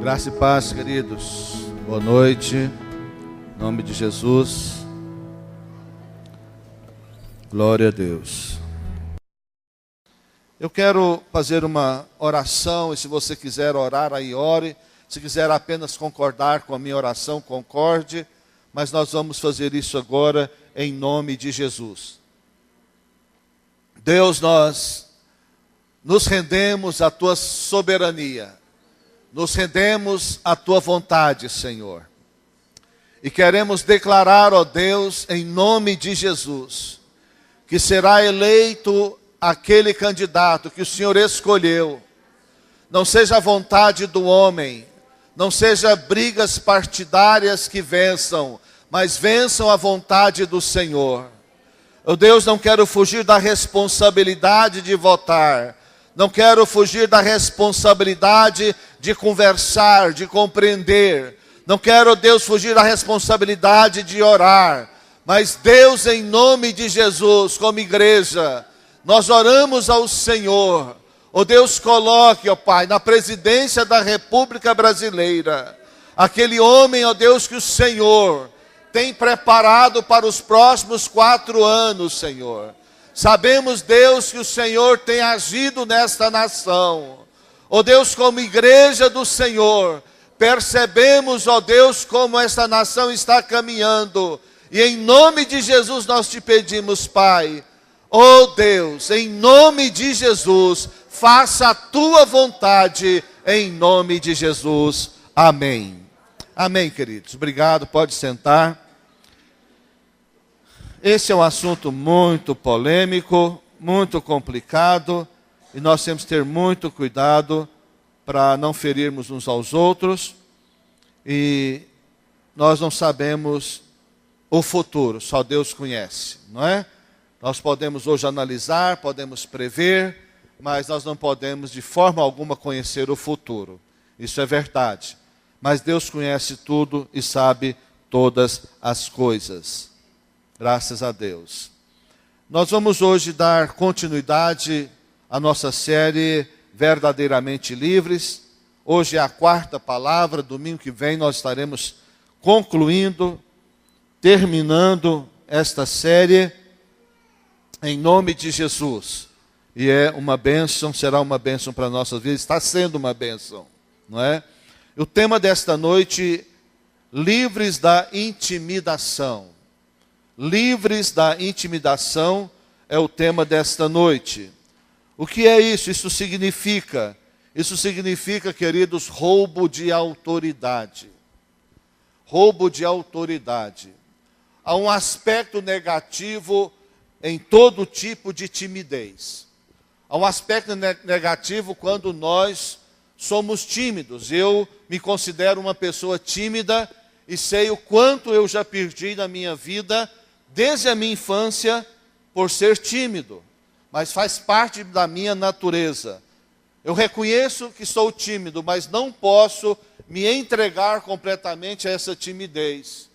Graça e paz, queridos. Boa noite. Em nome de Jesus. Glória a Deus. Eu quero fazer uma oração, e se você quiser orar, aí ore. Se quiser apenas concordar com a minha oração, concorde. Mas nós vamos fazer isso agora em nome de Jesus. Deus, nós nos rendemos à Tua soberania. Nos rendemos à Tua vontade, Senhor. E queremos declarar, ó Deus, em nome de Jesus, que será eleito aquele candidato que o Senhor escolheu. Não seja a vontade do homem, não seja brigas partidárias que vençam, mas vençam a vontade do Senhor. Ó Deus, não quero fugir da responsabilidade de votar. Não quero fugir da responsabilidade de conversar, de compreender. Não quero, Deus, fugir da responsabilidade de orar. Mas Deus, em nome de Jesus, como igreja, nós oramos ao Senhor. Ó Deus, coloque, ó Pai, na presidência da República Brasileira, aquele homem, ó Deus, que o Senhor tem preparado para os próximos 4 anos, Senhor. Sabemos, Deus, que o Senhor tem agido nesta nação. Ó Deus, como igreja do Senhor, percebemos, ó Deus, como esta nação está caminhando. E em nome de Jesus nós te pedimos, Pai, ó Deus, em nome de Jesus, faça a Tua vontade, em nome de Jesus. Amém. Amém, queridos. Obrigado, pode sentar. Esse é um assunto muito polêmico, muito complicado, e nós temos que ter muito cuidado para não ferirmos uns aos outros, e nós não sabemos o futuro, só Deus conhece, não é? Nós podemos hoje analisar, podemos prever, mas nós não podemos de forma alguma conhecer o futuro. Isso é verdade. Mas Deus conhece tudo e sabe todas as coisas. Graças a Deus. Nós vamos hoje dar continuidade à nossa série Verdadeiramente Livres. Hoje é a 4ª palavra, domingo que vem nós estaremos concluindo, terminando esta série em nome de Jesus. E é uma bênção, será uma bênção para a nossa vida, está sendo uma bênção, não é? O tema desta noite, livres da intimidação. Livres da intimidação é o tema desta noite. O que é isso? Isso significa, queridos, roubo de autoridade. Roubo de autoridade. Há um aspecto negativo em todo tipo de timidez. Há um aspecto negativo quando nós somos tímidos. Eu me considero uma pessoa tímida e sei o quanto eu já perdi na minha vida desde a minha infância por ser tímido. Mas faz parte da minha natureza. Eu reconheço que sou tímido, mas não posso me entregar completamente a essa timidez.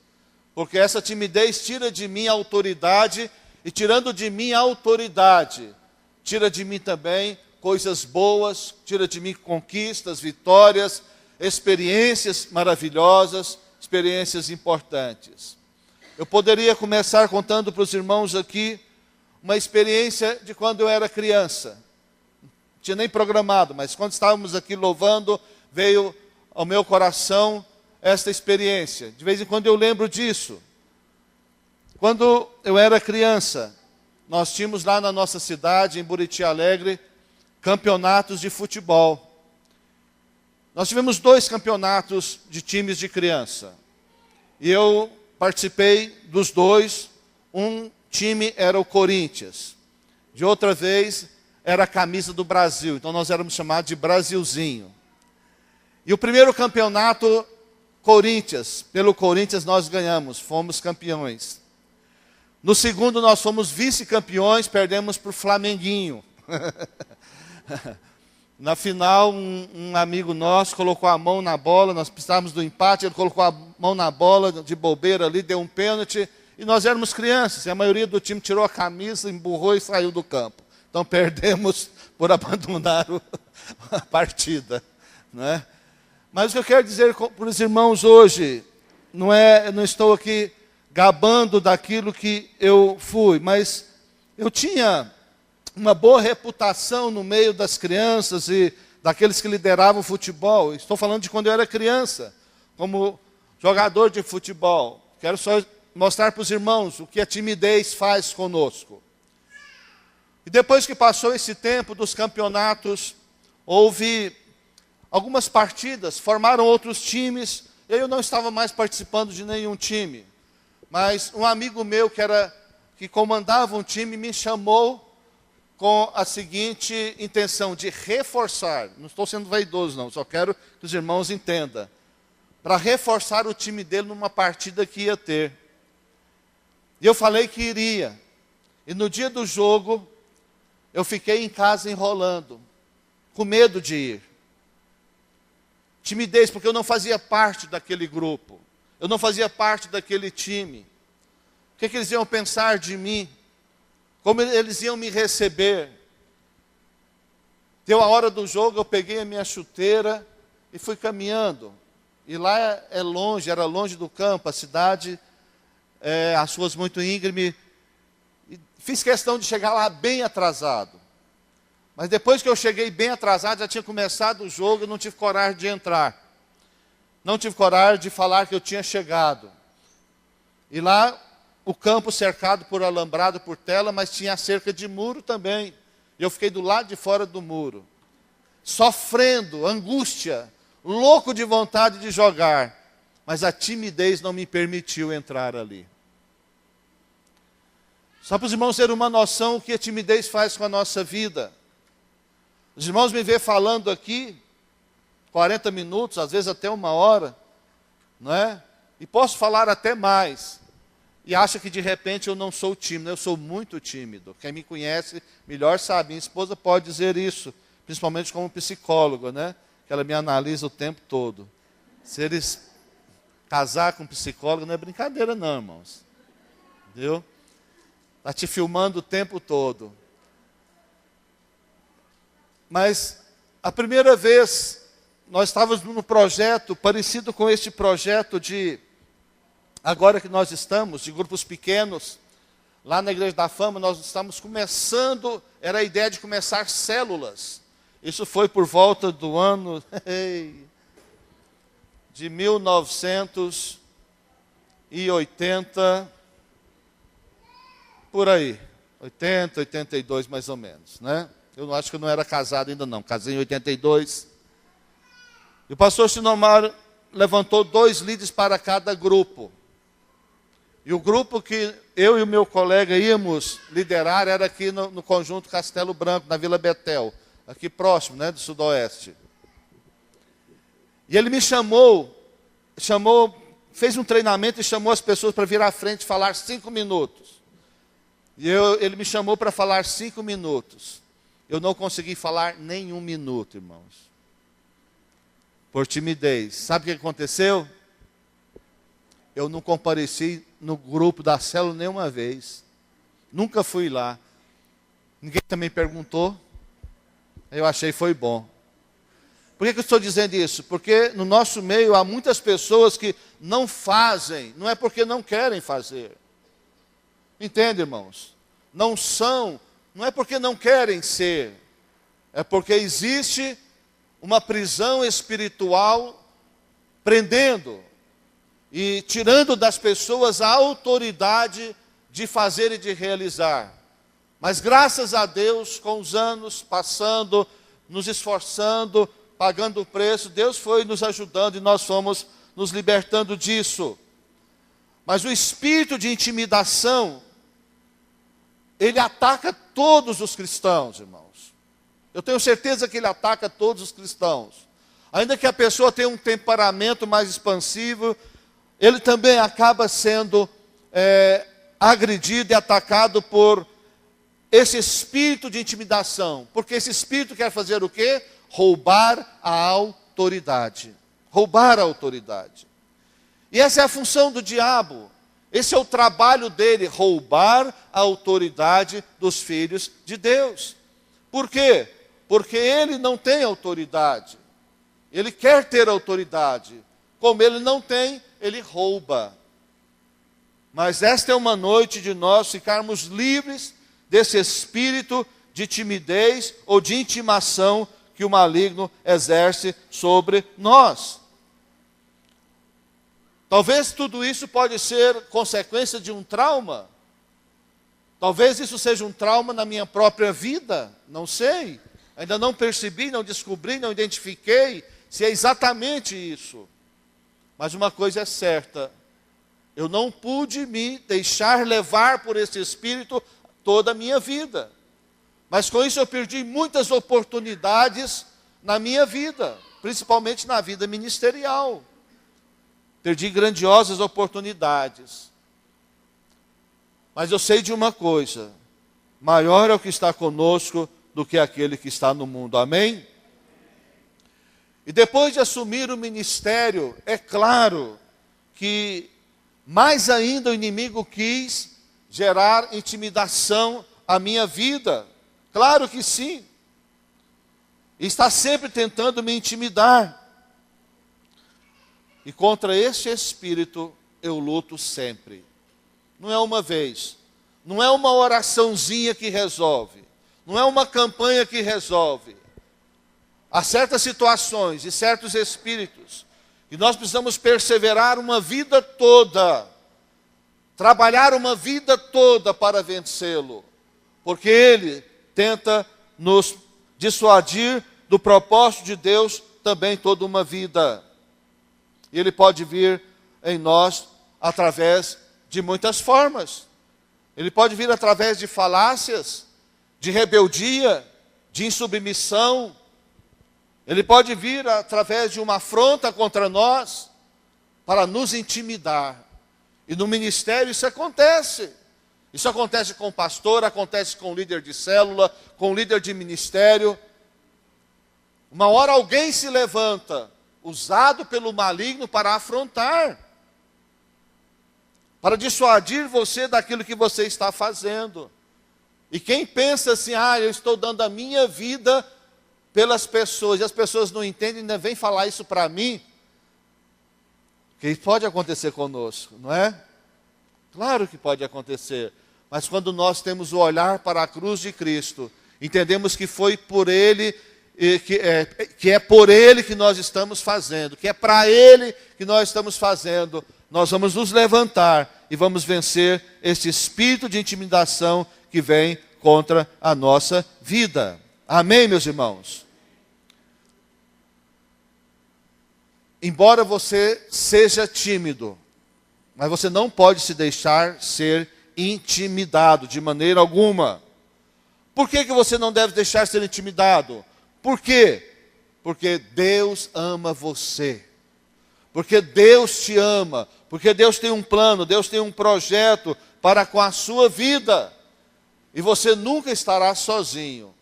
Porque essa timidez tira de mim a autoridade, e tirando de mim a autoridade, tira de mim também coisas boas, tira de mim conquistas, vitórias, experiências maravilhosas, experiências importantes. Eu poderia começar contando para os irmãos aqui uma experiência de quando eu era criança. Não tinha nem programado, mas quando estávamos aqui louvando, veio ao meu coração esta experiência. De vez em quando eu lembro disso. Quando eu era criança, nós tínhamos lá na nossa cidade, em Buriti Alegre, campeonatos de futebol. Nós tivemos 2 campeonatos de times de criança. E eu participei dos 2. Um time era o Corinthians. De outra vez, era a camisa do Brasil. Então nós éramos chamados de Brasilzinho. E o primeiro campeonato, pelo Corinthians nós ganhamos, fomos campeões. No segundo nós fomos vice-campeões, perdemos para o Flamenguinho. Na final, um amigo nosso colocou a mão na bola, nós precisávamos do empate, ele colocou a mão na bola de bobeira ali, deu um pênalti, e nós éramos crianças, e a maioria do time tirou a camisa, emburrou e saiu do campo. Então perdemos por abandonar a partida, não é? Mas o que eu quero dizer para os irmãos hoje, não estou aqui gabando daquilo que eu fui, mas eu tinha uma boa reputação no meio das crianças e daqueles que lideravam o futebol. Estou falando de quando eu era criança, como jogador de futebol. Quero só mostrar para os irmãos o que a timidez faz conosco. E depois que passou esse tempo dos campeonatos, houve algumas partidas, formaram outros times. Eu não estava mais participando de nenhum time. Mas um amigo meu que comandava um time me chamou com a seguinte intenção de reforçar. Não estou sendo vaidoso não, só quero que os irmãos entendam. Para reforçar o time dele numa partida que ia ter. E eu falei que iria. E no dia do jogo, eu fiquei em casa enrolando, com medo de ir. Timidez, porque eu não fazia parte daquele grupo. Eu não fazia parte daquele time. O que eles iam pensar de mim? Como eles iam me receber? Deu a hora do jogo, eu peguei a minha chuteira e fui caminhando. E lá é longe, era longe do campo, a cidade, as ruas muito íngreme. E fiz questão de chegar lá bem atrasado. Mas depois que eu cheguei bem atrasado, já tinha começado o jogo, eu não tive coragem de entrar. Não tive coragem de falar que eu tinha chegado. E lá, o campo cercado por alambrado, por tela, mas tinha cerca de muro também. E eu fiquei do lado de fora do muro, sofrendo, angústia, louco de vontade de jogar. Mas a timidez não me permitiu entrar ali. Só para os irmãos terem uma noção o que a timidez faz com a nossa vida. Os irmãos me veem falando aqui 40 minutos, às vezes até 1 hora, não é? E posso falar até mais. E acha que de repente eu não sou tímido. Eu sou muito tímido. Quem me conhece melhor sabe. Minha esposa pode dizer isso, principalmente como psicóloga, né? Que ela me analisa o tempo todo. Se eles casar com um psicólogo não é brincadeira não, irmãos. Entendeu? Está te filmando o tempo todo. Mas a primeira vez nós estávamos num projeto parecido com este projeto agora que nós estamos, de grupos pequenos, lá na Igreja da Fama, nós estamos começando, era a ideia de começar células. Isso foi por volta do ano de 1980, por aí, 80, 82 mais ou menos, né? Eu acho que eu não era casado ainda não, casei em 82. E o pastor Sinomar levantou 2 líderes para cada grupo. E o grupo que eu e o meu colega íamos liderar era aqui no conjunto Castelo Branco, na Vila Betel, aqui próximo, né, do Sudoeste. E ele me chamou, fez um treinamento e chamou as pessoas para vir à frente e falar 5 minutos. E ele me chamou para falar 5 minutos. Eu não consegui falar nem 1 minuto, irmãos. Por timidez. Sabe o que aconteceu? Eu não compareci no grupo da célula nenhuma vez. Nunca fui lá. Ninguém também perguntou. Eu achei foi bom. Por que eu estou dizendo isso? Porque no nosso meio há muitas pessoas que não fazem, não é porque não querem fazer. Entende, irmãos? Não é porque não querem ser. É porque existe uma prisão espiritual prendendo e tirando das pessoas a autoridade de fazer e de realizar. Mas graças a Deus, com os anos passando, nos esforçando, pagando o preço, Deus foi nos ajudando e nós fomos nos libertando disso. Mas o espírito de intimidação, ele ataca todos os cristãos, irmãos. Eu tenho certeza que ele ataca todos os cristãos. Ainda que a pessoa tenha um temperamento mais expansivo, ele também acaba sendo agredido e atacado por esse espírito de intimidação. Porque esse espírito quer fazer o quê? Roubar a autoridade. Roubar a autoridade. E essa é a função do diabo. Esse é o trabalho dele, roubar a autoridade dos filhos de Deus. Por quê? Porque ele não tem autoridade. Ele quer ter autoridade. Como ele não tem, ele rouba. Mas esta é uma noite de nós ficarmos livres desse espírito de timidez ou de intimação que o maligno exerce sobre nós. Talvez tudo isso pode ser consequência de um trauma. Talvez isso seja um trauma na minha própria vida, não sei. Ainda não percebi, não descobri, não identifiquei se é exatamente isso. Mas uma coisa é certa, eu não pude me deixar levar por esse espírito toda a minha vida. Mas com isso eu perdi muitas oportunidades na minha vida, principalmente na vida ministerial. Perdi grandiosas oportunidades. Mas eu sei de uma coisa, maior é o que está conosco do que aquele que está no mundo. Amém? E depois de assumir o ministério, é claro que mais ainda o inimigo quis gerar intimidação à minha vida. Claro que sim. E está sempre tentando me intimidar. E contra este espírito eu luto sempre. Não é uma vez. Não é uma oraçãozinha que resolve. Não é uma campanha que resolve. Há certas situações e certos espíritos e nós precisamos perseverar uma vida toda, trabalhar uma vida toda para vencê-lo, porque ele tenta nos dissuadir do propósito de Deus também toda uma vida. E ele pode vir em nós através de muitas formas. Ele pode vir através de falácias, de rebeldia, de insubmissão. Ele pode vir através de uma afronta contra nós, para nos intimidar. E no ministério isso acontece. Isso acontece com o pastor, acontece com o líder de célula, com o líder de ministério. Uma hora alguém se levanta, usado pelo maligno para afrontar, para dissuadir você daquilo que você está fazendo. E quem pensa assim, eu estou dando a minha vida pelas pessoas, e as pessoas não entendem, ainda vem falar isso para mim, que pode acontecer conosco, não é? Claro que pode acontecer, mas quando nós temos o olhar para a cruz de Cristo, entendemos que foi por Ele, que é por Ele que nós estamos fazendo, que é para Ele que nós estamos fazendo, nós vamos nos levantar e vamos vencer esse espírito de intimidação que vem contra a nossa vida. Amém, meus irmãos? Embora você seja tímido, mas você não pode se deixar ser intimidado de maneira alguma. Por que você não deve deixar ser intimidado? Por quê? Porque Deus ama você. Porque Deus te ama. Porque Deus tem um plano, Deus tem um projeto para com a sua vida. E você nunca estará sozinho.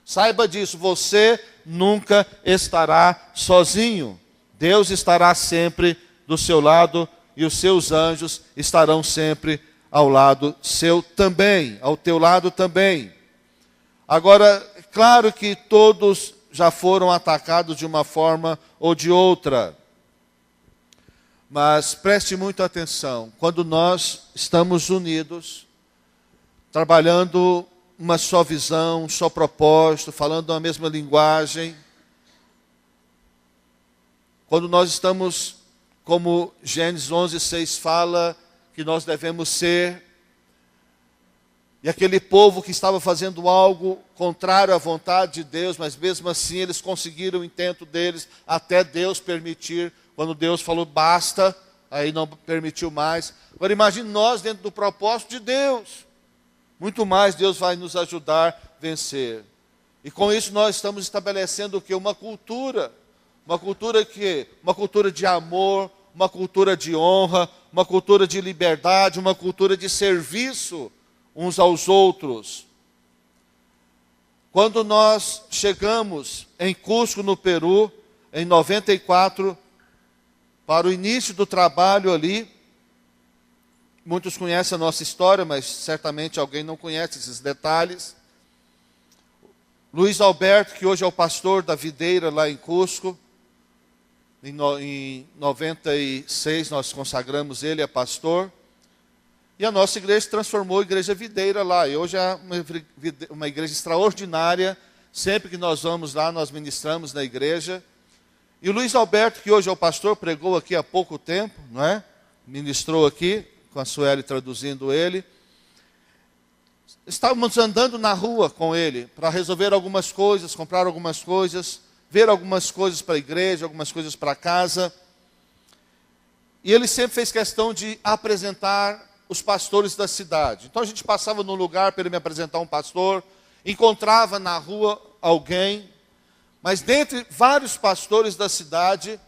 Saiba disso, você nunca estará sozinho. Deus estará sempre do seu lado e os seus anjos estarão sempre ao lado seu também, ao teu lado também. Agora, claro que todos já foram atacados de uma forma ou de outra. Mas preste muita atenção, quando nós estamos unidos, trabalhando uma só visão, um só propósito, falando a mesma linguagem. Quando nós estamos, como Gênesis 11:6 fala, que nós devemos ser, e aquele povo que estava fazendo algo contrário à vontade de Deus, mas mesmo assim eles conseguiram o intento deles, até Deus permitir, quando Deus falou basta, aí não permitiu mais. Agora imagine nós dentro do propósito de Deus. Muito mais Deus vai nos ajudar a vencer. E com isso nós estamos estabelecendo o quê? Uma cultura de amor, uma cultura de honra, uma cultura de liberdade, uma cultura de serviço uns aos outros. Quando nós chegamos em Cusco, no Peru, em 94, para o início do trabalho ali, muitos conhecem a nossa história, mas certamente alguém não conhece esses detalhes. Luiz Alberto, que hoje é o pastor da videira lá em Cusco, Em 96 nós consagramos ele a pastor. E a nossa igreja se transformou em igreja videira lá. E hoje é uma igreja extraordinária. Sempre que nós vamos lá, nós ministramos na igreja. E o Luiz Alberto, que hoje é o pastor, pregou aqui há pouco tempo, não é? Ministrou aqui, com a Sueli traduzindo ele. Estávamos andando na rua com ele, para resolver algumas coisas, comprar algumas coisas, ver algumas coisas para a igreja, algumas coisas para casa. E ele sempre fez questão de apresentar os pastores da cidade. Então a gente passava num lugar para ele me apresentar um pastor, encontrava na rua alguém, mas dentre vários pastores da cidade,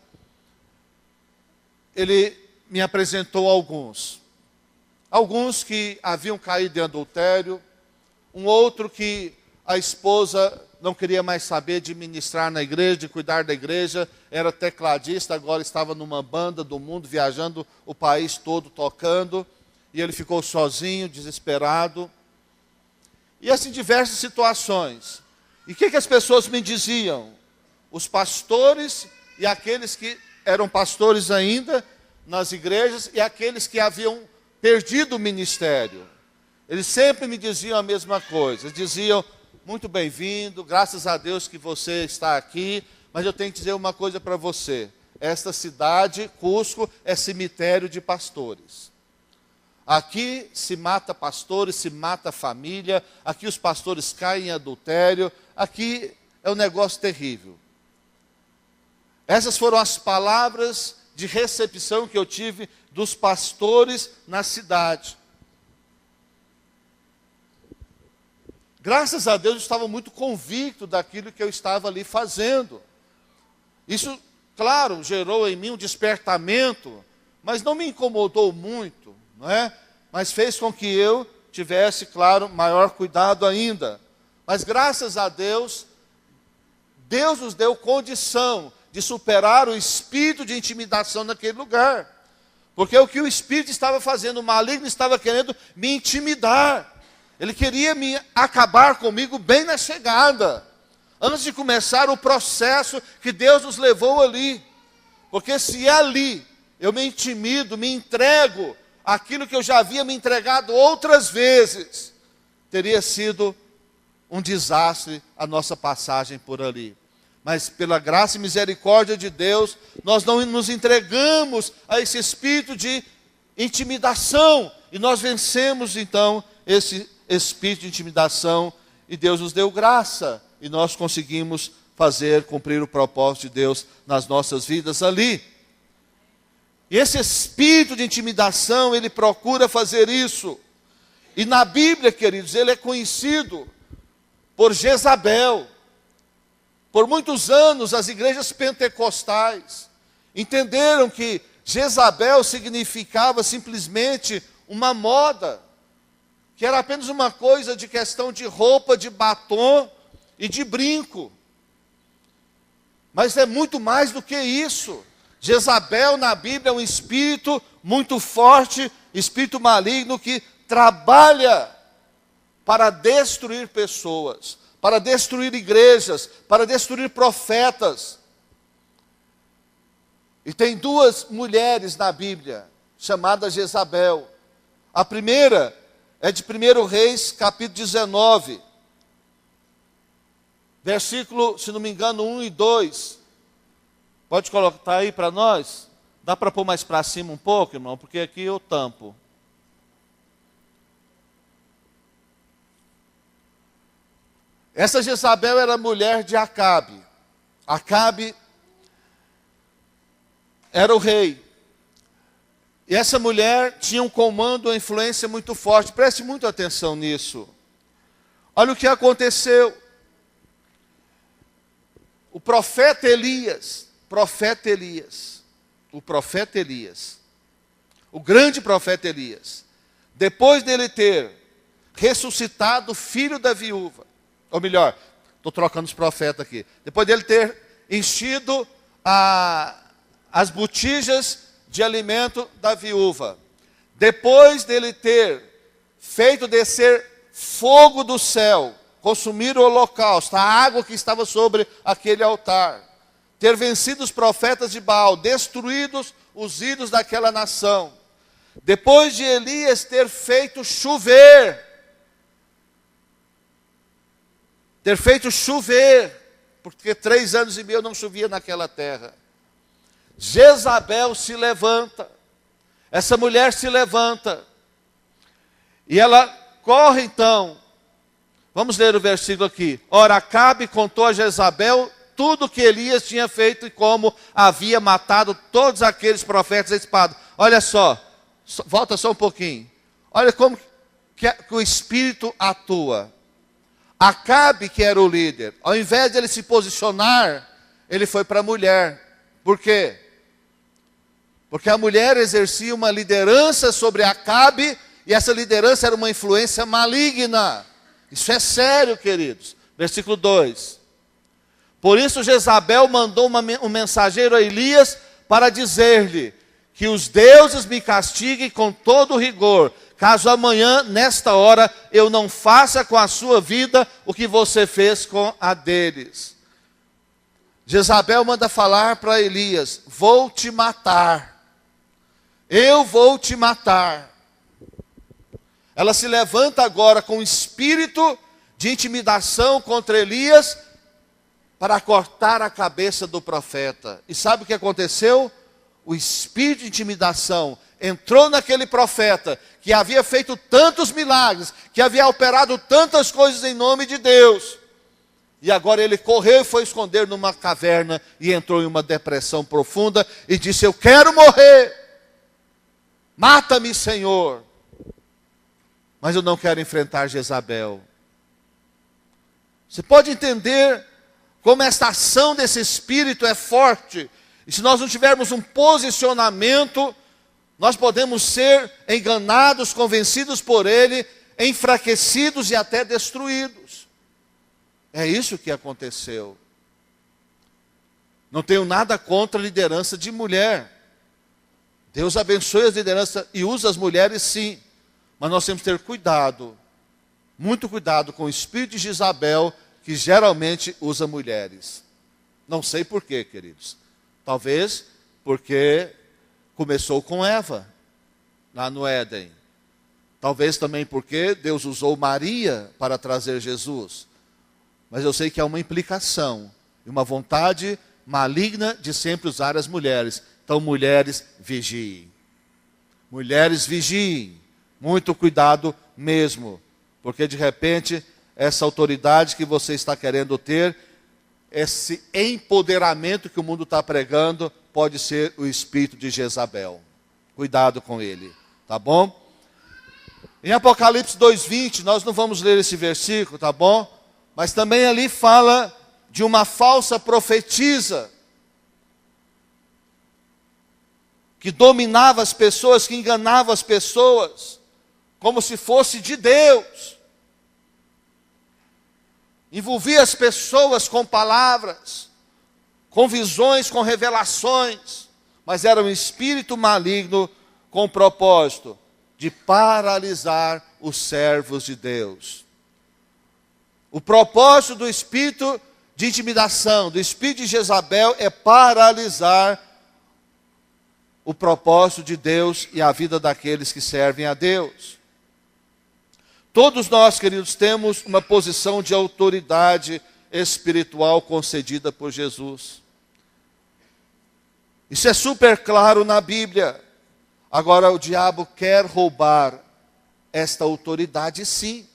ele me apresentou alguns. Alguns que haviam caído em adultério, um outro que a esposa não queria mais saber de ministrar na igreja, de cuidar da igreja, era tecladista, agora estava numa banda do mundo, viajando o país todo tocando, e ele ficou sozinho, desesperado. E assim, diversas situações. E o que as pessoas me diziam? Os pastores e aqueles que eram pastores ainda nas igrejas e aqueles que haviam perdido o ministério. Eles sempre me diziam a mesma coisa. Eles diziam, muito bem-vindo, graças a Deus que você está aqui, mas eu tenho que dizer uma coisa para você. Esta cidade, Cusco, é cemitério de pastores. Aqui se mata pastores, se mata família, aqui os pastores caem em adultério, aqui é um negócio terrível. Essas foram as palavras de recepção que eu tive dos pastores na cidade. Graças a Deus eu estava muito convicto daquilo que eu estava ali fazendo. Isso, claro, gerou em mim um despertamento, mas não me incomodou muito, não é? Mas fez com que eu tivesse, claro, maior cuidado ainda. Mas graças a Deus, Deus nos deu condição de superar o espírito de intimidação naquele lugar. Porque o que o espírito estava fazendo, o maligno estava querendo me intimidar. Ele queria acabar comigo bem na chegada, antes de começar o processo que Deus nos levou ali. Porque se ali eu me intimido, me entrego aquilo que eu já havia me entregado outras vezes, teria sido um desastre a nossa passagem por ali. Mas pela graça e misericórdia de Deus, nós não nos entregamos a esse espírito de intimidação, e nós vencemos então esse espírito de intimidação, e Deus nos deu graça, e nós conseguimos cumprir o propósito de Deus nas nossas vidas ali. E esse espírito de intimidação, ele procura fazer isso. E na Bíblia, queridos, ele é conhecido por Jezabel. Por muitos anos, as igrejas pentecostais entenderam que Jezabel significava simplesmente uma moda, que era apenas uma coisa de questão de roupa, de batom e de brinco. Mas é muito mais do que isso. Jezabel na Bíblia é um espírito muito forte, espírito maligno que trabalha para destruir pessoas, para destruir igrejas, para destruir profetas. E tem duas mulheres na Bíblia, chamadas Jezabel. A primeira é de 1 Reis, capítulo 19, versículo, se não me engano, 1 e 2. Pode colocar aí para nós? Dá para pôr mais para cima um pouco, irmão? Porque aqui eu tampo. Essa Jezabel era mulher de Acabe. Acabe era o rei. E essa mulher tinha um comando, uma influência muito forte. Preste muita atenção nisso. Olha o que aconteceu. O profeta Elias, o grande profeta Elias, depois dele ter ressuscitado o filho da viúva, ou melhor, estou trocando os profetas aqui, depois dele ter enchido as botijas de alimento da viúva, depois dele ter feito descer fogo do céu, consumir o holocausto, a água que estava sobre aquele altar, ter vencido os profetas de Baal, destruídos os ídolos daquela nação. Depois de Elias ter feito chover, porque 3 anos e meio não chovia naquela terra. Jezabel se levanta, essa mulher se levanta, e ela corre então. Vamos ler o versículo aqui. Ora, Acabe contou a Jezabel tudo que Elias tinha feito e como havia matado todos aqueles profetas à espada. Olha só, volta só um pouquinho. Olha como que o Espírito atua. Acabe, que era o líder, ao invés de ele se posicionar, ele foi para a mulher. Por quê? Porque a mulher exercia uma liderança sobre Acabe, e essa liderança era uma influência maligna. Isso é sério, queridos. Versículo 2. Por isso Jezabel mandou um mensageiro a Elias para dizer-lhe que os deuses me castiguem com todo rigor, caso amanhã, nesta hora, eu não faça com a sua vida o que você fez com a deles. Jezabel manda falar para Elias: vou te matar. Eu vou te matar. Ela se levanta agora com espírito de intimidação contra Elias para cortar a cabeça do profeta. E sabe o que aconteceu? O espírito de intimidação entrou naquele profeta que havia feito tantos milagres, que havia operado tantas coisas em nome de Deus. E agora ele correu e foi esconder numa caverna e entrou em uma depressão profunda e disse: eu quero morrer. Mata-me, Senhor. Mas eu não quero enfrentar Jezabel. Você pode entender como esta ação desse espírito é forte. E se nós não tivermos um posicionamento, nós podemos ser enganados, convencidos por ele, enfraquecidos e até destruídos. É isso que aconteceu. Não tenho nada contra a liderança de mulher. Deus abençoe as lideranças e usa as mulheres, sim. Mas nós temos que ter cuidado, muito cuidado com o espírito de Jezabel, que geralmente usa mulheres. Não sei porquê, queridos. Talvez porque começou com Eva, lá no Éden. Talvez também porque Deus usou Maria para trazer Jesus. Mas eu sei que há uma implicação, e uma vontade maligna de sempre usar as mulheres. Então, mulheres, vigiem. Mulheres, vigiem. Muito cuidado mesmo, porque de repente essa autoridade que você está querendo ter, esse empoderamento que o mundo está pregando, pode ser o espírito de Jezabel. Cuidado com ele, tá bom? Em Apocalipse 2:20, nós não vamos ler esse versículo, tá bom? Mas também ali fala de uma falsa profetisa, que dominava as pessoas, que enganava as pessoas, como se fosse de Deus. Envolvia as pessoas com palavras, com visões, com revelações, mas era um espírito maligno com o propósito de paralisar os servos de Deus. O propósito do espírito de intimidação, do espírito de Jezabel, é paralisar o propósito de Deus e a vida daqueles que servem a Deus. Todos nós, queridos, temos uma posição de autoridade espiritual concedida por Jesus. Isso é super claro na Bíblia. Agora, o diabo quer roubar esta autoridade, sim.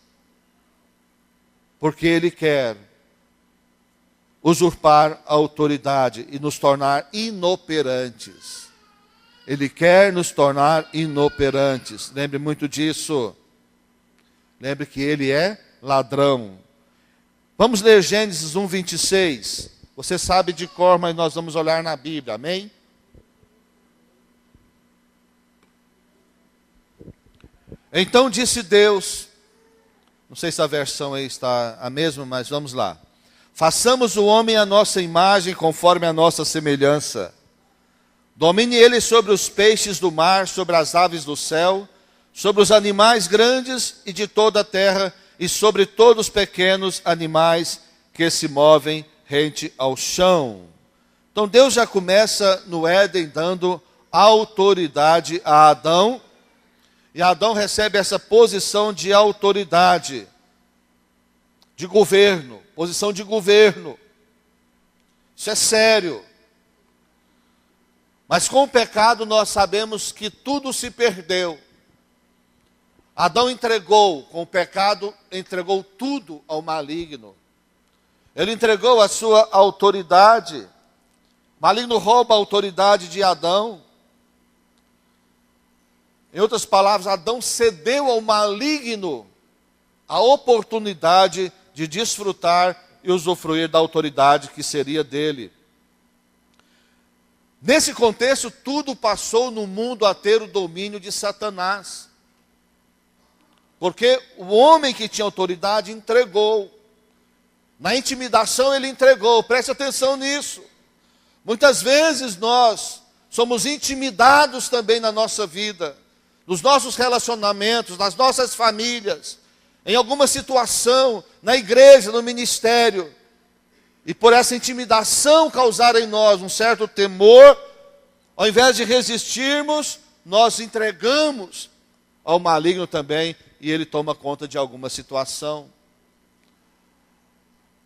Porque ele quer usurpar a autoridade e nos tornar inoperantes. Ele quer nos tornar inoperantes. Lembre muito disso. Lembre que ele é ladrão. Vamos ler Gênesis 1:26. Você sabe de cor, mas nós vamos olhar na Bíblia, amém? Então disse Deus, não sei se a versão aí está a mesma, mas vamos lá. Façamos o homem à nossa imagem, conforme a nossa semelhança. Domine ele sobre os peixes do mar, sobre as aves do céu, sobre os animais grandes e de toda a terra, e sobre todos os pequenos animais que se movem rente ao chão. Então Deus já começa no Éden dando autoridade a Adão, e Adão recebe essa posição de autoridade, de governo, posição de governo. Isso é sério. Mas com o pecado nós sabemos que tudo se perdeu. Adão entregou, com o pecado, entregou tudo ao maligno. Ele entregou a sua autoridade. O maligno rouba a autoridade de Adão. Em outras palavras, Adão cedeu ao maligno a oportunidade de desfrutar e usufruir da autoridade que seria dele. Nesse contexto, tudo passou no mundo a ter o domínio de Satanás. Porque o homem que tinha autoridade entregou. Na intimidação ele entregou, preste atenção nisso. Muitas vezes nós somos intimidados também na nossa vida, nos nossos relacionamentos, nas nossas famílias, em alguma situação, na igreja, no ministério. E por essa intimidação causar em nós um certo temor, ao invés de resistirmos, nós entregamos ao maligno também, e ele toma conta de alguma situação.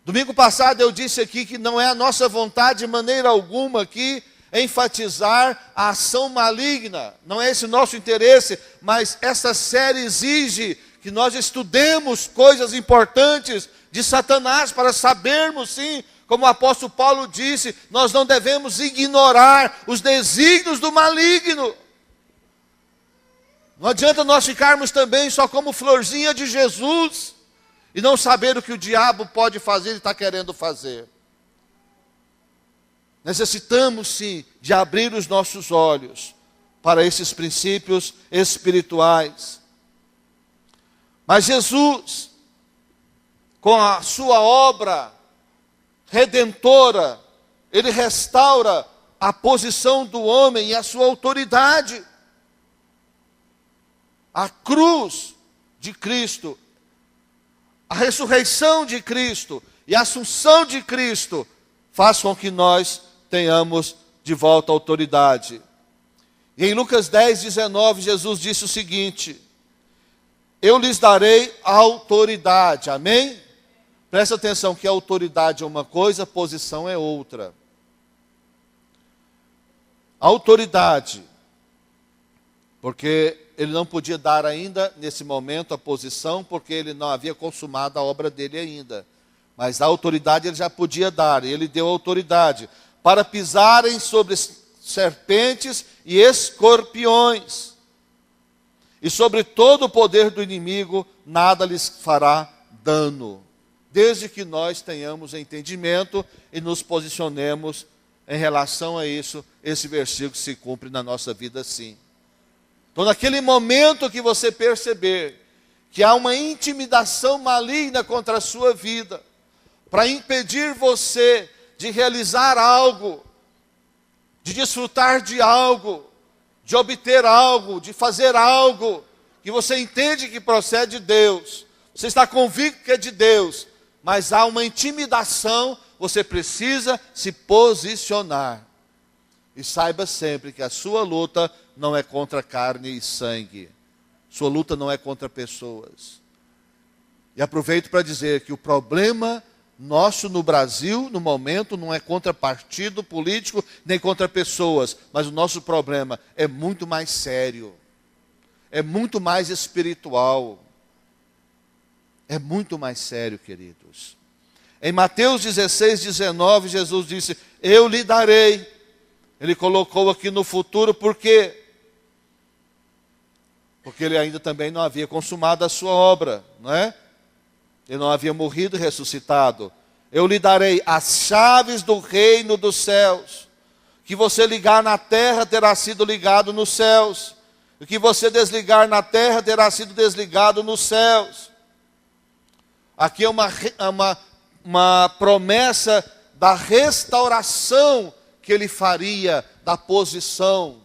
Domingo passado eu disse aqui que não é a nossa vontade de maneira alguma aqui enfatizar a ação maligna. Não é esse o nosso interesse, mas essa série exige que nós estudemos coisas importantes de Satanás para sabermos, sim, como o apóstolo Paulo disse, nós não devemos ignorar os desígnios do maligno. Não adianta nós ficarmos também só como florzinha de Jesus e não saber o que o diabo pode fazer e está querendo fazer. Necessitamos sim de abrir os nossos olhos para esses princípios espirituais. Mas Jesus, com a sua obra redentora, ele restaura a posição do homem e a sua autoridade. A cruz de Cristo, a ressurreição de Cristo e a assunção de Cristo faz com que nós tenhamos de volta a autoridade. E em Lucas 10, 19, Jesus disse o seguinte: eu lhes darei autoridade, amém? Presta atenção que a autoridade é uma coisa, a posição é outra. Autoridade, porque ele não podia dar ainda, nesse momento, a posição, porque ele não havia consumado a obra dele ainda. Mas a autoridade ele já podia dar, e ele deu autoridade para pisarem sobre serpentes e escorpiões. E sobre todo o poder do inimigo, nada lhes fará dano. Desde que nós tenhamos entendimento e nos posicionemos em relação a isso, esse versículo se cumpre na nossa vida sim. Então, naquele momento que você perceber que há uma intimidação maligna contra a sua vida, para impedir você de realizar algo, de desfrutar de algo, de obter algo, de fazer algo, que você entende que procede de Deus, você está convicto que é de Deus, mas há uma intimidação, você precisa se posicionar. E saiba sempre que a sua luta não é contra carne e sangue. Sua luta não é contra pessoas. E aproveito para dizer que o problema nosso no Brasil, no momento, não é contra partido político, nem contra pessoas. Mas o nosso problema é muito mais sério. É muito mais espiritual. É muito mais sério, queridos. Em Mateus 16, 19, Jesus disse, eu lhe darei. Ele colocou aqui no futuro, por quê? Porque ele ainda também não havia consumado a sua obra, não é? Ele não havia morrido e ressuscitado. Eu lhe darei as chaves do reino dos céus. O que você ligar na terra terá sido ligado nos céus. O que você desligar na terra terá sido desligado nos céus. Aqui é uma promessa da restauração que ele faria da posição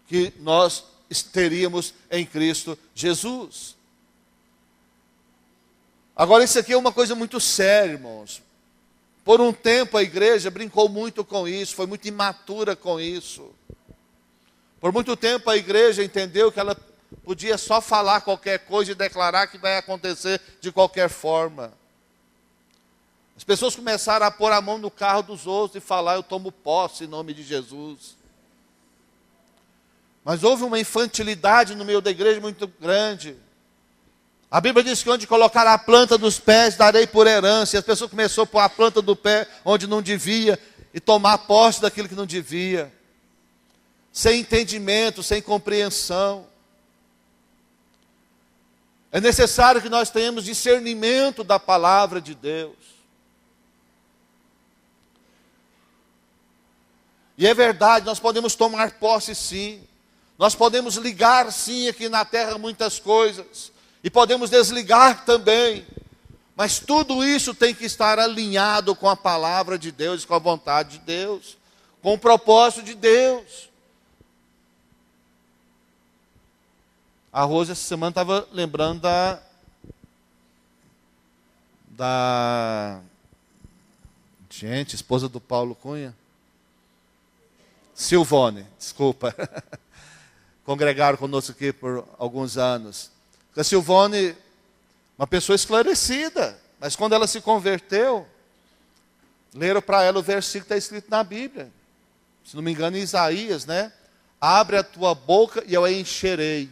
que nós teríamos em Cristo Jesus. Agora isso aqui é uma coisa muito séria, irmãos. Por um tempo a igreja brincou muito com isso, foi muito imatura com isso. Por muito tempo a igreja entendeu que ela podia só falar qualquer coisa e declarar que vai acontecer de qualquer forma. As pessoas começaram a pôr a mão no carro dos outros e falar: eu tomo posse em nome de Jesus. Mas houve uma infantilidade no meio da igreja muito grande. A Bíblia diz que onde colocar a planta dos pés, darei por herança. E as pessoas começaram a pôr a planta do pé onde não devia e tomar posse daquilo que não devia. Sem entendimento, sem compreensão. É necessário que nós tenhamos discernimento da palavra de Deus. E é verdade, nós podemos tomar posse sim. Nós podemos ligar sim aqui na terra muitas coisas. E podemos desligar também. Mas tudo isso tem que estar alinhado com a palavra de Deus, com a vontade de Deus, com o propósito de Deus. A Rose essa semana estava lembrando gente, esposa do Paulo Cunha. Silvone, desculpa. Congregaram conosco aqui por alguns anos. A Silvone, uma pessoa esclarecida, mas quando ela se converteu, leram para ela o versículo que está escrito na Bíblia. Se não me engano, em Isaías, né? Abre a tua boca e eu a encherei.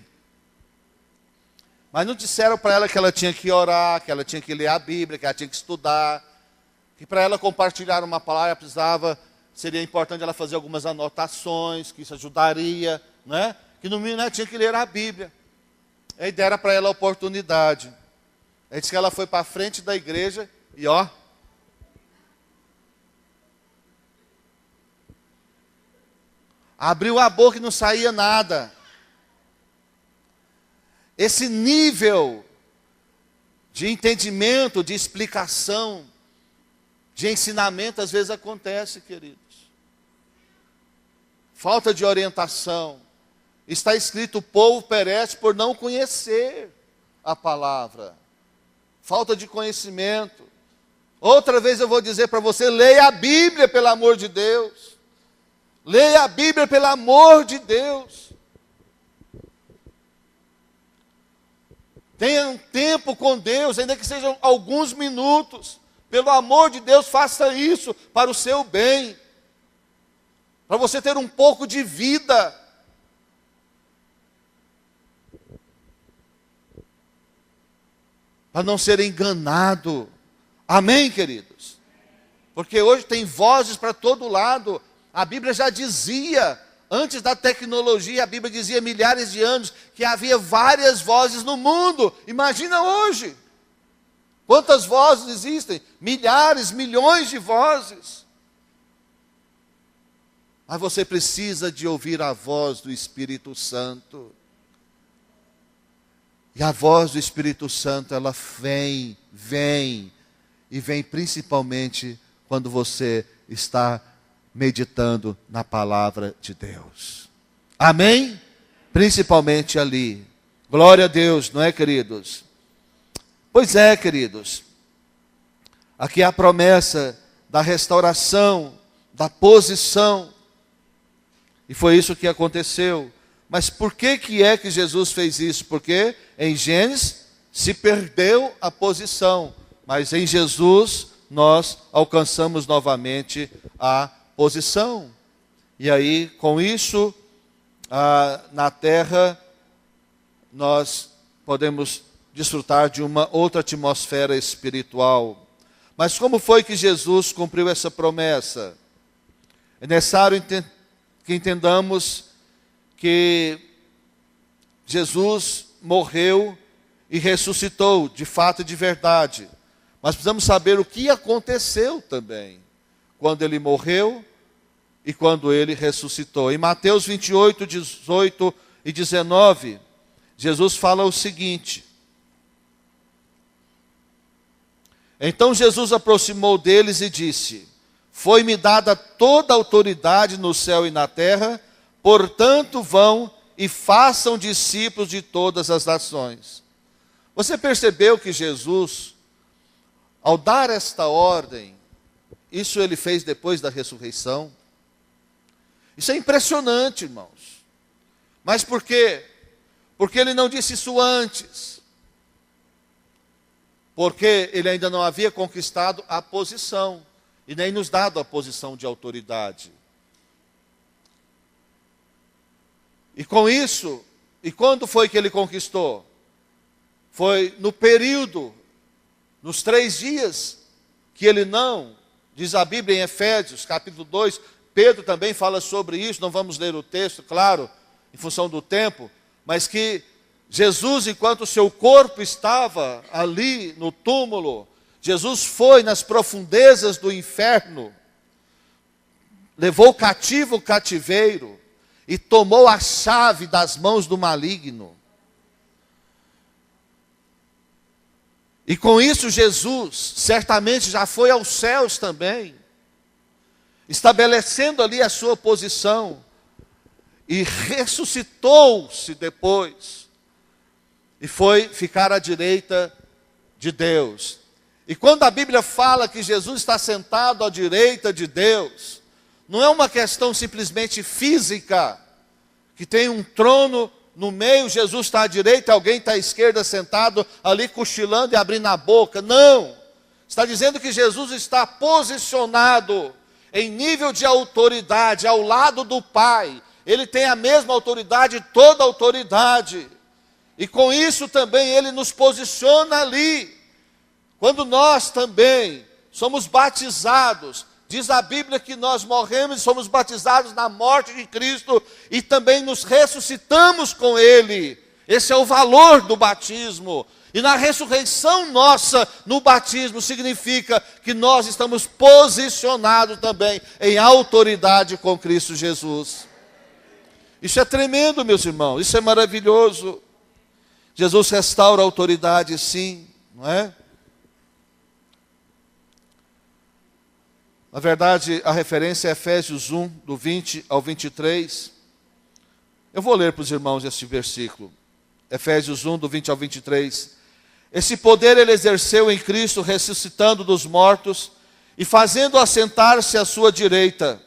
Mas não disseram para ela que ela tinha que orar, que ela tinha que ler a Bíblia, que ela tinha que estudar, que para ela compartilhar uma palavra seria importante ela fazer algumas anotações, que isso ajudaria, né? Que no mínimo ela tinha que ler a Bíblia. Aí deram para ela a oportunidade. Aí disse que ela foi para a frente da igreja e abriu a boca e não saía nada. Esse nível de entendimento, de explicação, de ensinamento, às vezes acontece, queridos. Falta de orientação. Está escrito: o povo perece por não conhecer a palavra. Falta de conhecimento. Outra vez eu vou dizer para você: leia a Bíblia, pelo amor de Deus. Leia a Bíblia, pelo amor de Deus. Tenha um tempo com Deus, ainda que sejam alguns minutos. Pelo amor de Deus, faça isso para o seu bem. Para você ter um pouco de vida. Para não ser enganado. Amém, queridos? Porque hoje tem vozes para todo lado. A Bíblia já dizia, antes da tecnologia, a Bíblia dizia milhares de anos, que havia várias vozes no mundo. Imagina hoje. Quantas vozes existem? Milhares, milhões de vozes. Mas você precisa de ouvir a voz do Espírito Santo. E a voz do Espírito Santo, ela vem, e vem principalmente quando você está meditando na palavra de Deus. Amém? Principalmente ali. Glória a Deus, não é, queridos? Pois é, queridos. Aqui há a promessa da restauração, da posição. E foi isso que aconteceu. Mas por que é que Jesus fez isso? Porque em Gênesis se perdeu a posição, mas em Jesus nós alcançamos novamente a posição. E aí, com isso, na terra, nós podemos desfrutar de uma outra atmosfera espiritual. Mas como foi que Jesus cumpriu essa promessa? É necessário que entendamos que Jesus morreu e ressuscitou, de fato e de verdade. Mas precisamos saber o que aconteceu também, quando ele morreu e quando ele ressuscitou. Em Mateus 28, 18 e 19, Jesus fala o seguinte: então Jesus aproximou deles e disse: foi-me dada toda a autoridade no céu e na terra, portanto vão e façam discípulos de todas as nações. Você percebeu que Jesus, ao dar esta ordem, isso ele fez depois da ressurreição. Isso é impressionante, irmãos. Mas por quê? Porque ele não disse isso antes. Porque ele ainda não havia conquistado a posição, e nem nos dado a posição de autoridade. E com isso, e quando foi que ele conquistou? Foi no período, nos 3 dias, que ele não, diz a Bíblia em Efésios, capítulo 2, Pedro também fala sobre isso, não vamos ler o texto, claro, em função do tempo, mas que Jesus, enquanto o seu corpo estava ali no túmulo, Jesus foi nas profundezas do inferno, levou cativo o cativeiro e tomou a chave das mãos do maligno. E com isso Jesus certamente já foi aos céus também, estabelecendo ali a sua posição, e ressuscitou-se depois, e foi ficar à direita de Deus. E quando a Bíblia fala que Jesus está sentado à direita de Deus, não é uma questão simplesmente física, que tem um trono no meio, Jesus está à direita, alguém está à esquerda sentado ali cochilando e abrindo a boca. Não! Está dizendo que Jesus está posicionado em nível de autoridade, ao lado do Pai. Ele tem a mesma autoridade, toda a autoridade. E com isso também ele nos posiciona ali. Quando nós também somos batizados, diz a Bíblia que nós morremos e somos batizados na morte de Cristo e também nos ressuscitamos com Ele. Esse é o valor do batismo. E na ressurreição nossa, no batismo, significa que nós estamos posicionados também em autoridade com Cristo Jesus. Isso é tremendo, meus irmãos, isso é maravilhoso. Jesus restaura a autoridade, sim, não é? Na verdade, a referência é Efésios 1, do 20 ao 23. Eu vou ler para os irmãos este versículo. Efésios 1, do 20 ao 23. Esse poder ele exerceu em Cristo, ressuscitando dos mortos e fazendo assentar-se à sua direita,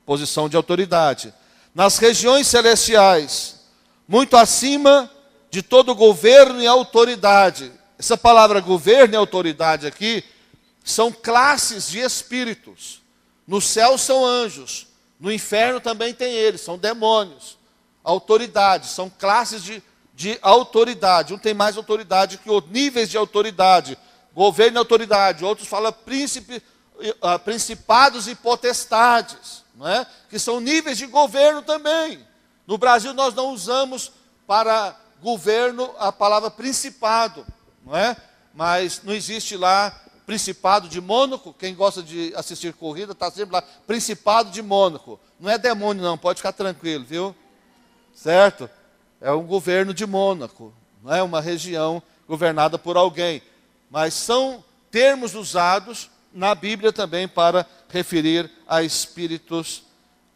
posição de autoridade, nas regiões celestiais, muito acima de todo governo e autoridade. Essa palavra governo e autoridade aqui são classes de espíritos. No céu são anjos, no inferno também tem eles, são demônios. Autoridade, são classes de autoridade. Um tem mais autoridade que outro, níveis de autoridade. Governo e autoridade, outros falam principados e potestades, não é? Que são níveis de governo também. No Brasil nós não usamos para governo a palavra principado, não é? Mas não existe lá Principado de Mônaco. Quem gosta de assistir corrida está sempre lá, Principado de Mônaco. Não é demônio não, pode ficar tranquilo, viu? Certo? É um governo de Mônaco, não é uma região governada por alguém. Mas são termos usados na Bíblia também para referir a espíritos,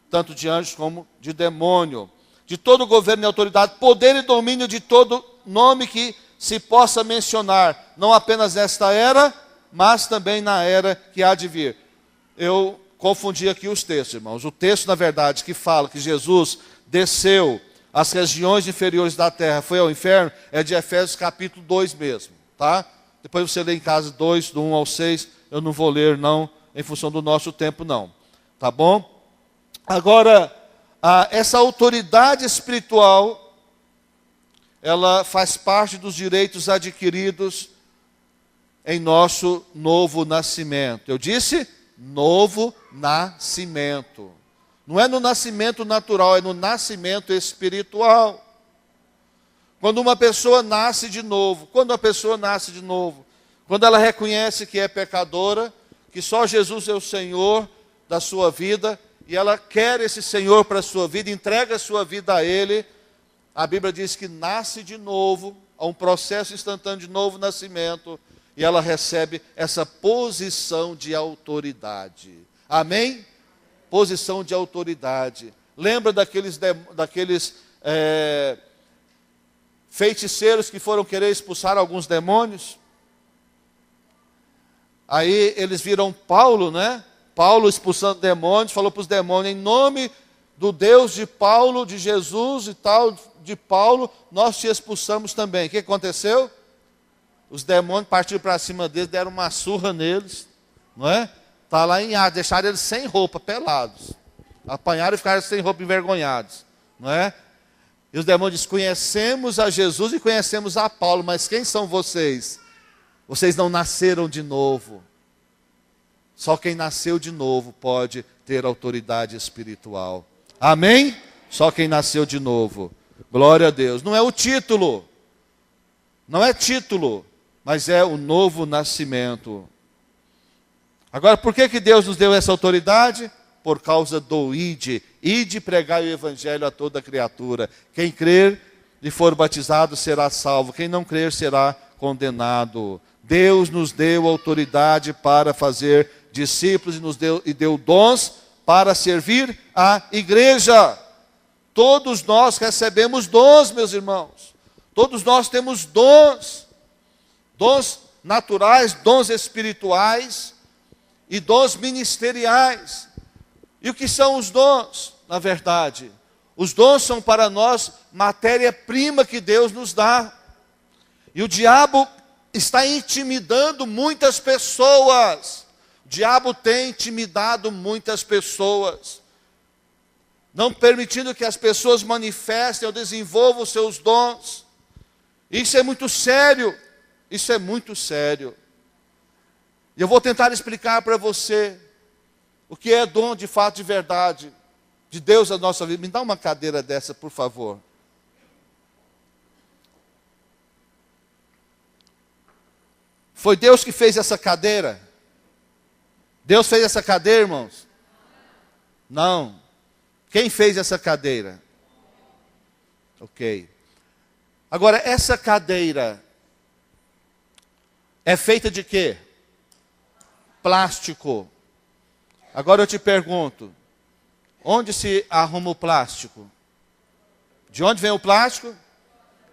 tanto de anjos como de demônio. De todo governo e autoridade, poder e domínio de todo nome que se possa mencionar, não apenas nesta era, mas também na era que há de vir. Eu confundi aqui os textos, irmãos. O texto, na verdade, que fala que Jesus desceu às regiões inferiores da terra, foi ao inferno, é de Efésios capítulo 2 mesmo, tá? Depois você lê em casa 2, do 1 ao 6, eu não vou ler não, em função do nosso tempo não, tá bom? Agora, essa autoridade espiritual, ela faz parte dos direitos adquiridos em nosso novo nascimento. Eu disse novo nascimento. Não é no nascimento natural, é no nascimento espiritual. Quando uma pessoa nasce de novo, quando ela reconhece que é pecadora, que só Jesus é o Senhor da sua vida, e ela quer esse Senhor para a sua vida, entrega a sua vida a Ele, a Bíblia diz que nasce de novo, há um processo instantâneo de novo nascimento, e ela recebe essa posição de autoridade. Amém? Posição de autoridade. Lembra daqueles feiticeiros que foram querer expulsar alguns demônios? Aí eles viram Paulo, né? Paulo expulsando demônios, falou para os demônios, em nome do Deus de Paulo, de Jesus e tal, de Paulo, nós te expulsamos também. O que aconteceu? Os demônios partiram para cima deles, deram uma surra neles, não é? Está lá em Atos, deixaram eles sem roupa, pelados. Apanharam e ficaram sem roupa, envergonhados, não é? E os demônios dizem, conhecemos a Jesus e conhecemos a Paulo, mas quem são vocês? Vocês não nasceram de novo. Só quem nasceu de novo pode ter autoridade espiritual. Amém? Só quem nasceu de novo. Glória a Deus. Não é o título. Não é título, mas é o novo nascimento. Agora, por que Deus nos deu essa autoridade? Por causa do ide. Ide pregar o evangelho a toda criatura. Quem crer e for batizado será salvo. Quem não crer será condenado. Deus nos deu autoridade para fazer discípulos e deu dons para servir a igreja. Todos nós recebemos dons, meus irmãos. Todos nós temos dons. Dons naturais, dons espirituais e dons ministeriais. E o que são os dons? Na verdade, os dons são para nós matéria-prima que Deus nos dá. E o diabo está intimidando muitas pessoas. O diabo tem intimidado muitas pessoas, não permitindo que as pessoas manifestem ou desenvolvam os seus dons. Isso é muito sério. Isso é muito sério. E eu vou tentar explicar para você o que é dom de fato, de verdade, de Deus na nossa vida. Me dá uma cadeira dessa, por favor. Foi Deus que fez essa cadeira? Deus fez essa cadeira, irmãos? Não. Quem fez essa cadeira? Ok. Agora, essa cadeira é feita de quê? Plástico. Agora eu te pergunto, onde se arruma o plástico? De onde vem o plástico?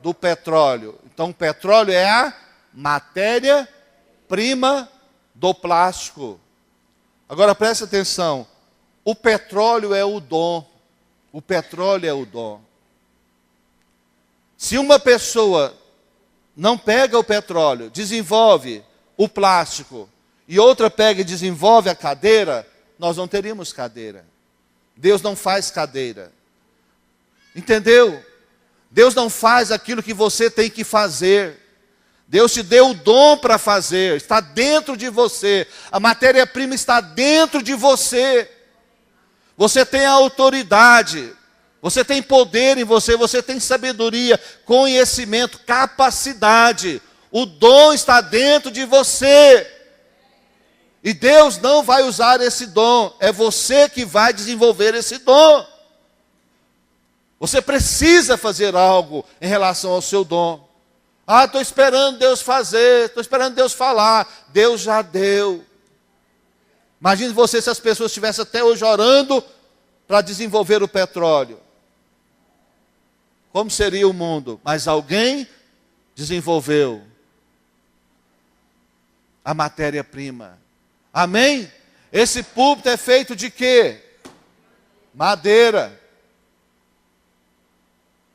Do petróleo. Então o petróleo é a matéria-prima do plástico. Agora presta atenção, o petróleo é o dom. O petróleo é o dom. Se uma pessoa não pega o petróleo, desenvolve o plástico, e outra pega e desenvolve a cadeira, nós não teríamos cadeira. Deus não faz cadeira. Entendeu? Deus não faz aquilo que você tem que fazer. Deus te deu o dom para fazer, está dentro de você. A matéria-prima está dentro de você. Você tem a autoridade, você tem poder em você, você tem sabedoria, conhecimento, capacidade. O dom está dentro de você. E Deus não vai usar esse dom, é você que vai desenvolver esse dom. Você precisa fazer algo em relação ao seu dom. Ah, estou esperando Deus fazer, estou esperando Deus falar. Deus já deu. Imagine você se as pessoas estivessem até hoje orando para desenvolver o petróleo. Como seria o mundo? Mas alguém desenvolveu a matéria-prima. Amém? Esse púlpito é feito de quê? Madeira.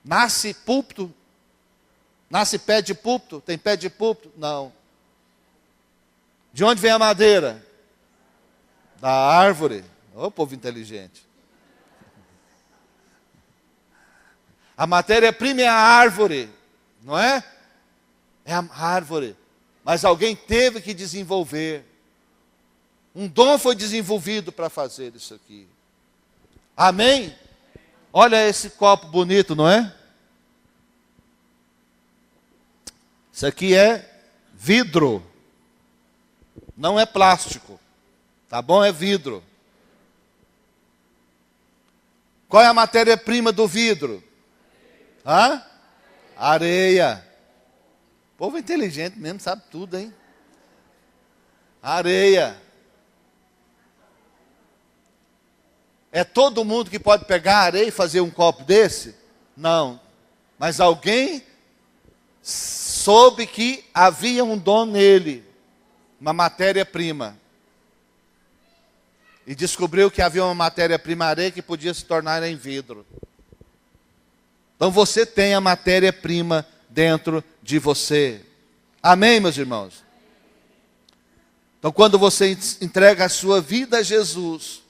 Nasce púlpito? Nasce pé de púlpito? Tem pé de púlpito? Não. De onde vem a madeira? Da árvore. Ô, povo inteligente. A matéria-prima é a árvore, não é? É a árvore. Mas alguém teve que desenvolver. Um dom foi desenvolvido para fazer isso aqui. Amém? Olha esse copo bonito, não é? Isso aqui é vidro. Não é plástico. Tá bom? É vidro. Qual é a matéria-prima do vidro? Hã? Areia. O povo é inteligente mesmo, sabe tudo, hein? Areia. É todo mundo que pode pegar areia e fazer um copo desse? Não. Mas alguém soube que havia um dom nele, uma matéria-prima. e descobriu que havia uma matéria-prima areia que podia se tornar em vidro. Então você tem a matéria-prima dentro de você. Amém, meus irmãos? Então quando você entrega a sua vida a Jesus,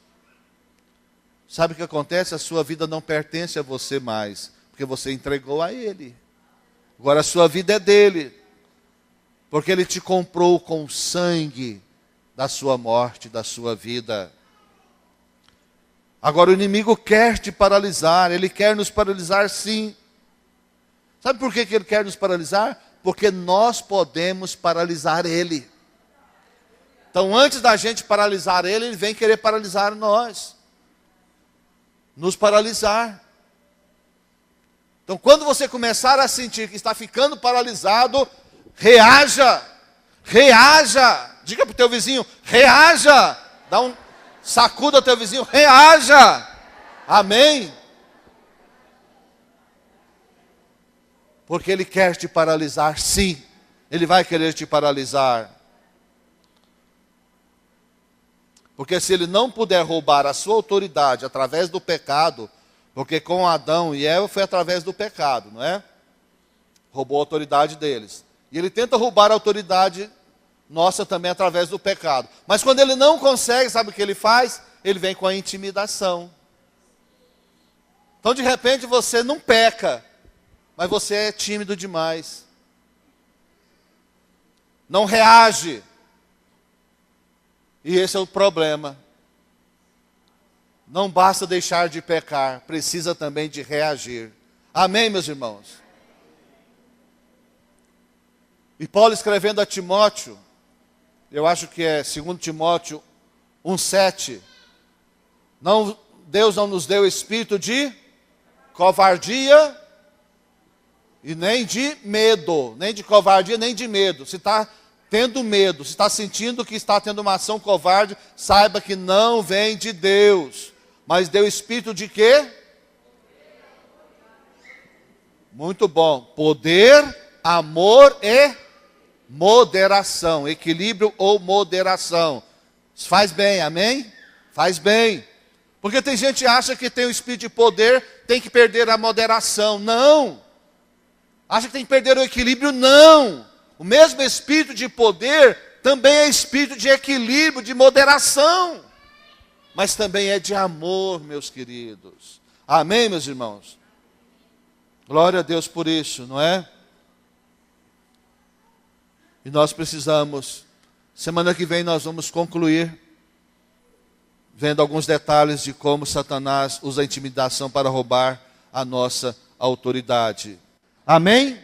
sabe o que acontece? A sua vida não pertence a você mais, porque você entregou a Ele. Agora a sua vida é dele, porque Ele te comprou com o sangue da sua morte, da sua vida. Agora o inimigo quer te paralisar, ele quer nos paralisar sim. Sabe por que ele quer nos paralisar? Porque nós podemos paralisar ele. Então antes da gente paralisar ele, ele vem querer paralisar nós. Nos paralisar. Então quando você começar a sentir que está ficando paralisado, reaja. Reaja. Diga para o teu vizinho, reaja. Sacuda o teu vizinho, reaja. Amém? Porque ele quer te paralisar, sim. Ele vai querer te paralisar. Porque se ele não puder roubar a sua autoridade através do pecado, porque com Adão e Eva foi através do pecado, não é? Roubou a autoridade deles. E ele tenta roubar a autoridade nossa também através do pecado. Mas quando ele não consegue, sabe o que ele faz? Ele vem com a intimidação. Então de repente você não peca, mas você é tímido demais. Não reage. E esse é o problema. Não basta deixar de pecar, precisa também de reagir. Amém, meus irmãos? E Paulo escrevendo a Timóteo, eu acho que é 2 Timóteo 1,7. Deus não nos deu espírito de covardia e nem de medo. Nem de covardia, nem de medo. Se está tendo medo, se está sentindo que está tendo uma ação covarde, saiba que não vem de Deus. Mas deu espírito de quê? Muito bom. Poder, amor e moderação. Equilíbrio ou moderação. Faz bem, amém? Faz bem. Porque tem gente que acha que tem o espírito de poder, tem que perder a moderação. Não. Acha que tem que perder o equilíbrio? Não. O mesmo espírito de poder também é espírito de equilíbrio, de moderação. Mas também é de amor, meus queridos. Amém, meus irmãos? Glória a Deus por isso, não é? E nós precisamos, semana que vem nós vamos concluir, vendo alguns detalhes de como Satanás usa a intimidação para roubar a nossa autoridade. Amém?